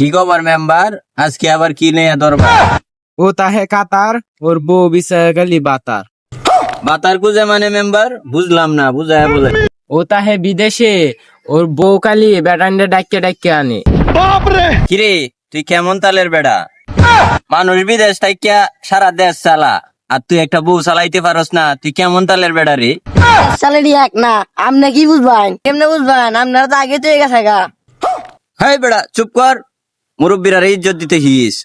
কি খবর মেম্বার? আজকে আবার কি নিয়ে দরবার? ও তাহে কাতার, ওর বউ বিচার গেলি বাতার। বাতার কুজে মানে মেম্বার? বুঝলাম না, বুঝায় বলে। ও তাহে বিদেশে, ওর বউ কালি বেটান্ডে ডাক্কে ডাক্কে আনে। কিরে তুই কেমন তালের বেড়া? মানুষ বিদেশ থাইকা সারা দেশ চালা, আর তুই একটা বউ চালাইতে পারস না? তুই কেমন তালের বেড়া রে? স্যালারি এক না, আপনি কি বুঝবেন? কেমনে বুঝবেন? আপনারা তো আগে তো গেছে গা। হাই বেড়া চুপ কর, মুরব্বীরা ইজ্জত দিতে হিস।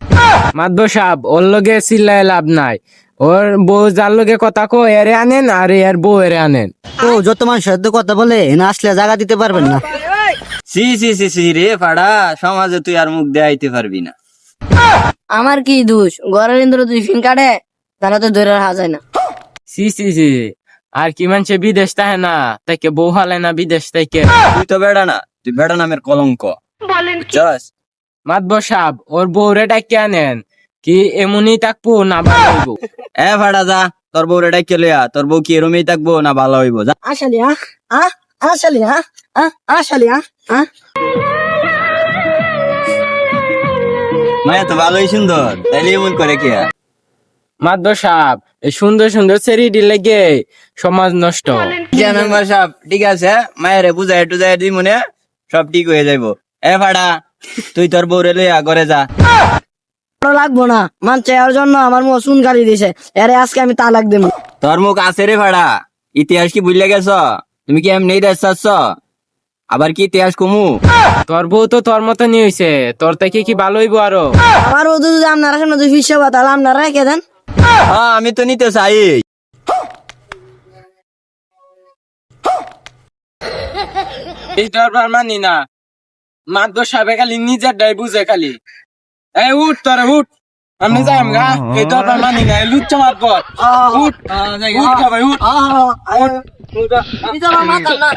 মাদ্দ সাহেব, ওর লগে চিল্লায় লাভ নাই। ওর বউ যার লগে কথা কো এরে আনেন, আর এর বউ এরে আনেন। ও যত মানুষের সাথে কথা বলে না আসলে জায়গা দিতে পারবেন না। সি সি সি সি রে ফাড়া, সমাজে তুই আর মুখ দেখাইতে পারবি না। আমার কি দোষ? ঘরের ইন্দ্র দুই ফিন কাটে, তারা তো ধরে রাখা যায় না। সি সি সি, আর কি মানছে বিদেশ তাহে না তাকে বউ হালে না বিদেশ থেকে। তুই তো বেড়া না, তুই বেড়া নামের কলঙ্ক। বুঝছস? মাতব সাহেব, ওর বউরে ডাক্কে আনেন। কি এমনই থাকবো না ভালো হইব? এ ফাড়া যা, তোর বউ রেডাই কে লইয়া, তোর বউ কি এরমেই থাকবো না ভালো হইব? যা। আসলে আসলে আসলে মায়া তো ভালোই সুন্দর, তাইলে এমন করে কে? মাতব সাহেব, এই সুন্দর সুন্দর সেরিডি লেগে সমাজ নষ্ট। মেম্বার সাহেব ঠিক আছে, মায়েরে বুঝাই টুজাই দিই মনে, সব ঠিক হয়ে যাইবো। এ ফাড়া, তুই তোর বউরে লইয়া ঘরে যা। লাগবো না, মানছে এর জন্য আমার মুখ চুন গালি দিছে। এরে আজকে আমি তালাক দেবো। তোর মুখ আছে রে ফাড়া, ইতিহাস কি ভুলে গেছ? তুমি কি এমনি দেশ চাচ্ছ? আবার কি ইতিহাস কমু? তোর বউ তো তোর মতো নিয়ে হইছে, তোর থেকে কি ভালো হইব আরো? আমার ও যদি আপনারা সামনে যদি ফিসে তাহলে আপনারা রেখে দেন। হ্যাঁ আমি তো নিতে চাই। এই দরবার মানি না। মাতব সাহেব খালি নিজের ডাই বুঝে খালি। এই উঠ তোরে উঠ, আমি যাই আমগা। এই দরবার মানি না, এই লুচ্চা মাতব। উঠ উঠ ভাই উঠ। আমি তো আমার মাথা না।